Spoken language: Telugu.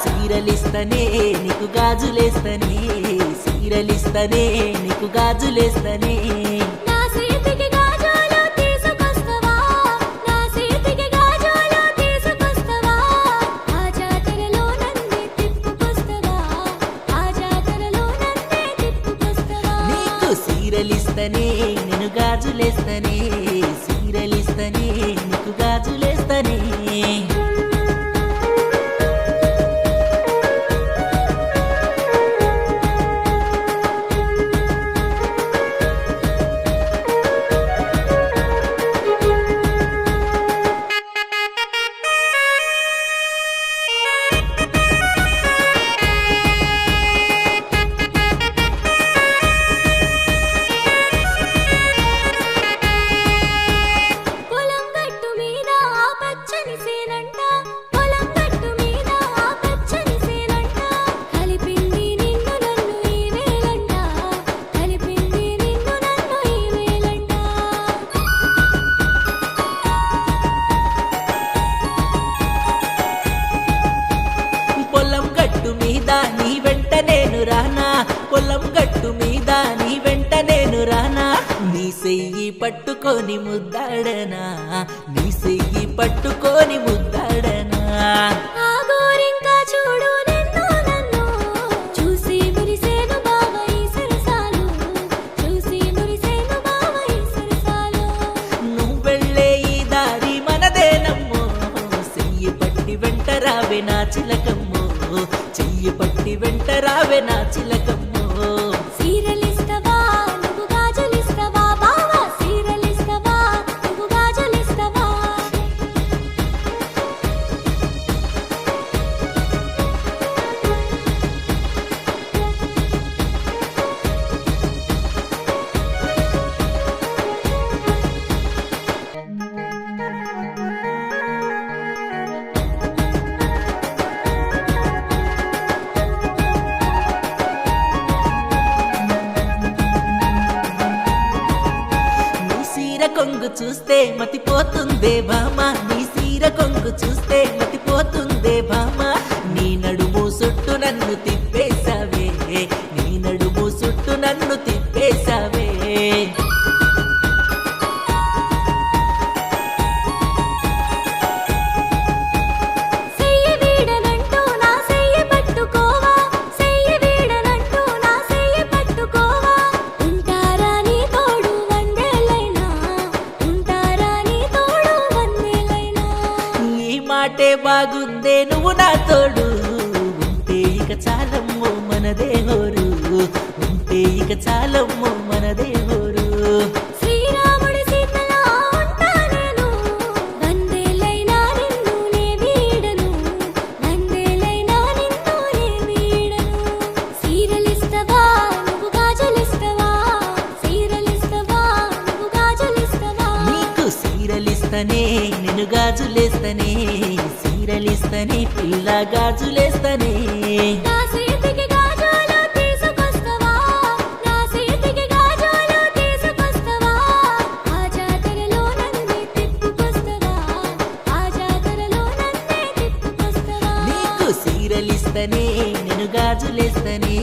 సీరలిస్తనే నీకు గాజులేస్తనే సీరలిస్తనే నీకు గాజులేస్తనే నా చేతికి గాజులు తీసుకొస్తావా నా చేతికి గాజులు తీసుకొస్తావా ఆ జాతరలో నన్నే తిప్పుకొస్తావా ఆ జాతరలో నన్నే తిప్పుకొస్తావా నీకు సీరలిస్తనే నేను గాజులేస్తనే సీరలిస్తనే నీకు గాజులేస్తనే పొలం గట్టు మీద ఆ పచ్చని సేనంట పొలం గట్టు మీద ఆ పచ్చని సేనంట కలిపింది నిన్ను నన్ను ఈ వేళంట కలిపింది నిన్ను నన్ను ఈ వేళంట పొలం గట్టు మీద నీ వెంట నేను రానా పొలం గట్టు మీద నీ వెంట నేను రానా నీ సెయ్యి పట్టుకొని ముద్దాడనా నీ సెయ్యి పట్టుకొని ముద్దాడనా ఆ గోరింకా చూడు నిన్ను నన్ను చూసి మురిసేను బావ ఈ సరసాలు చూసి మురిసేను బావ ఈ సరసాలు నువ్వెళ్ళే ఈ దారి మనదేనమ్మో చెయ్యి పట్టి వెంట రావే నా చిలకమ్మో చెయ్యి పట్టి వెంట రావే నా చిలకమ్మో సీరలిస్తవా నువ్వు గాజులిస్తవా బావా సీరలిస్తవా నువ్వు గాజులిస్తవా నీ సీర కొంగు చూస్తే మతిపోతుందే భామ నీ సీర కొంగు చూస్తే మతిపోతుందే భామ నీ నడుము సుట్టు నన్ను తిప్పేశావే నీ నడుము సుట్టు నన్ను తిప్పేశావే సెయ్యి వీడనంటూ నా సెయ్యి పట్టుకోవా సెయ్యి వీడనంటూ నా సెయ్యి పట్టుకోవా ఉంటారా నీ తోడు వందేలైనా ఉంటారా నీ తోడు వందేలైనా ఈ మాటే బాగుందే నువ్వు నా తోడు ఉంటే ఇక చాలమ్మో మనదే హోరు ఉంటే ఇక చాలమ్మో మనదే హోరు శ్రీరాముడి సీతలా ఉంటా నేను వందేలైనా నిన్ను నే వీడను వందేలైనా నిన్ను నే వీడను సీరలిస్తవా నువ్వు గాజులిస్తవా సీరలిస్తవా నువ్వు గాజులిస్తవా నీకు సీరలిస్తనే నేను గాజులేస్తనే సీరలిస్తనే పిల్ల గాజులేస్తనే నా చేతికి గాజులు తీసుకొస్తావా నా చేతికి గాజులు తీసుకొస్తావా ఆ జాతరలో నన్నే తిప్పుకొస్తావా ఆ జాతరలో నన్నే తిప్పుకొస్తావా నీకు సీరలిస్తనే నేను గాజులేస్తనే